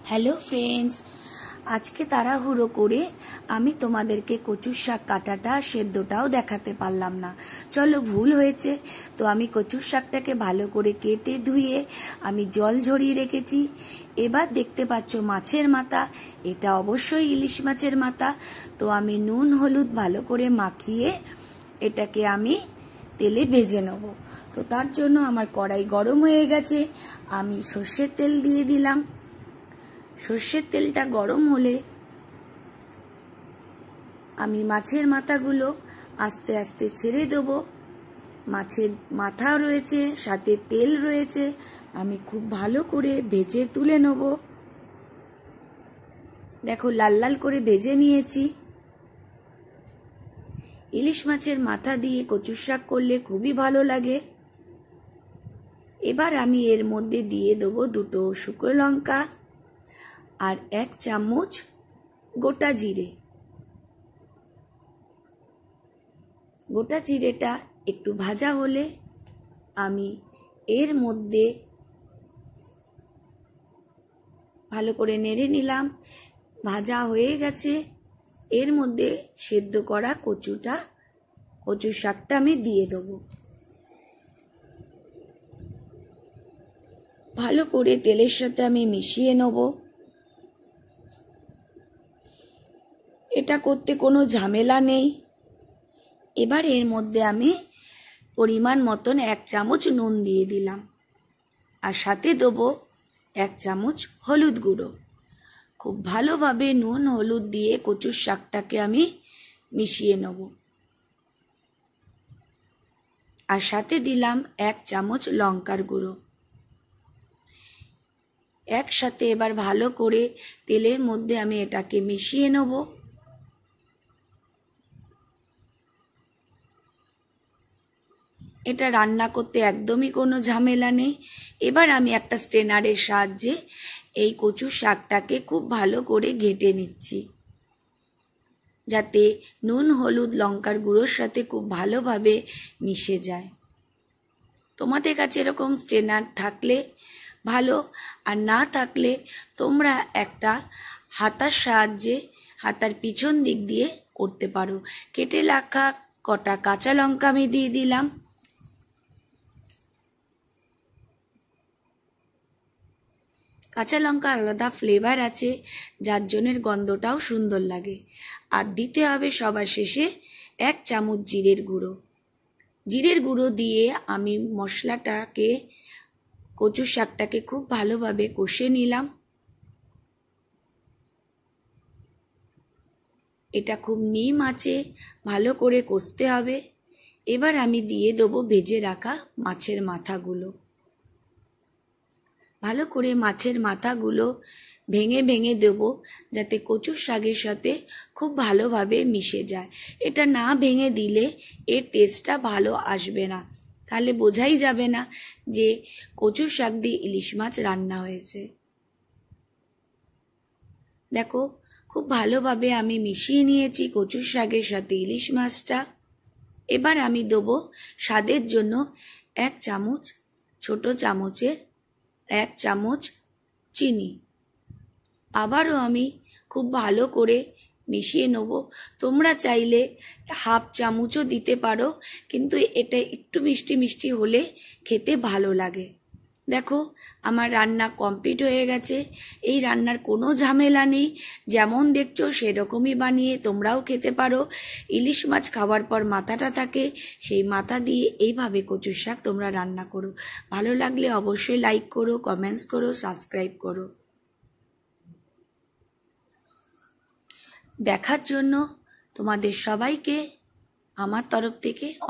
Hello friends, আজকে তাড়াহুড়ো করে আমি তোমাদেরকে কচুর শাক কাটাটা সেদ্ধটাও দেখাতে পারলাম না। চলো, ভুল হয়েছে। তো আমি কচুর শাকটাকে ভালো করে কেটে ধুয়ে আমি জল ঝরিয়ে রেখেছি। এবার দেখতে পাচ্ছ মাছের মাথা, এটা অবশ্যই ইলিশ মাছের মাথা। তো আমি নুন হলুদ ভালো করে মাখিয়ে এটাকে আমি তেলে ভেজে নেব। তো তার জন্য আমার কড়াই গরম হয়ে গেছে, আমি সর্ষের তেল দিয়ে দিলাম। সর্ষের তেলটা গরম হলে আমি মাছের মাথাগুলো আস্তে আস্তে ছেড়ে দেব। মাছের মাথা রয়েছে, সাথে তেল রয়েছে, আমি খুব ভালো করে ভেজে তুলে নেব। দেখো, লাল লাল করে ভেজে নিয়েছি। ইলিশ মাছের মাথা দিয়ে কচুর শাক করলে খুবই ভালো লাগে। এবার আমি এর মধ্যে দিয়ে দেবো 2 শুকনো লঙ্কা আর 1 চামচ গোটা জিরে। গোটা জিরেটা একটু ভাজা হলে আমি এর মধ্যে ভালো করে নেড়ে নিলাম। ভাজা হয়ে গেছে, এর মধ্যে সেদ্ধ করা কচুর শাকটা আমি দিয়ে দেবো। ভালো করে তেলের সাথে আমি মিশিয়ে নেব। এটা করতে কোনো ঝামেলা নেই। এবার এর মধ্যে আমি পরিমাণ মতন 1 চামচ নুন দিয়ে দিলাম, আর সাথে দেবো 1 চামচ হলুদ গুঁড়ো। খুব ভালোভাবে নুন হলুদ দিয়ে কচুর শাকটাকে আমি মিশিয়ে নেব। আর সাথে দিলাম 1 চামচ লঙ্কার গুঁড়ো। একসাথে এবার ভালো করে তেলের মধ্যে আমি এটাকে মিশিয়ে নেব। এটা রান্না করতে একদমই কোনো ঝামেলা নেই। এবার আমি একটা স্ট্রেনারের সাহায্যে এই কচুর শাকটাকে খুব ভালো করে ঘেঁটে নিচ্ছি, যাতে নুন হলুদ লঙ্কার গুঁড়োর সাথে খুব ভালোভাবে মিশে যায়। তোমাদের কাছে এরকম স্ট্রেনার থাকলে ভালো, আর না থাকলে তোমরা একটা হাতার সাহায্যে হাতার পিছন দিক দিয়ে করতে পারো। কেটে রাখা কটা কাঁচা লঙ্কা আমি দিয়ে দিলাম। কাঁচা লঙ্কা আলাদা ফ্লেভার আছে, যার জন্যের গন্ধটাও সুন্দর লাগে। আর দিতে হবে সবার শেষে 1 চামচ জিরের গুঁড়ো। জিরের গুঁড়ো দিয়ে আমি মশলাটাকে কচুর শাকটাকে খুব ভালোভাবে কষে নিলাম। এটা খুব নিম আঁচে ভালো করে কষতে হবে। এবার আমি দিয়ে দেবো ভেজে রাখা মাছের মাথাগুলো। ভালো করে মাছের মাথাগুলো ভেঙে ভেঙে দেবো, যাতে কচুর শাকের সাথে খুব ভালোভাবে মিশে যায়। এটা না ভেঙে দিলে এর টেস্টটা ভালো আসবে না, তাহলে বোঝাই যাবে না যে কচুর শাক দিয়ে ইলিশ মাছ রান্না হয়েছে। দেখো, খুব ভালোভাবে আমি মিশিয়ে নিয়েছি কচুর শাকের সাথে ইলিশ মাছটা। এবার আমি দেবো স্বাদের জন্য 1 চামচ, ছোট চামচের 1 চামচ চিনি। আবারও আমি খুব ভালো করে মিশিয়ে নেব। তোমরা চাইলে 1/2 চামচও দিতে পারো, কিন্তু এটা একটু মিষ্টি মিষ্টি হলে খেতে ভালো লাগে। দেখো, আমার রান্না কমপ্লিট হয়ে গেছে। এই রান্নার কোনো ঝামেলা নেই, যেমন দেখছো সেরকমই বানিয়ে তোমরাও খেতে পারো। ইলিশ মাছ খাওয়ার পর মাথাটা থাকে, সেই মাথা দিয়ে এইভাবে কচুর শাক তোমরা রান্না করো। ভালো লাগলে অবশ্যই লাইক করো, কমেন্টস করো, সাবস্ক্রাইব করো। দেখার জন্য তোমাদের সবাইকে আমার তরফ থেকে অনেক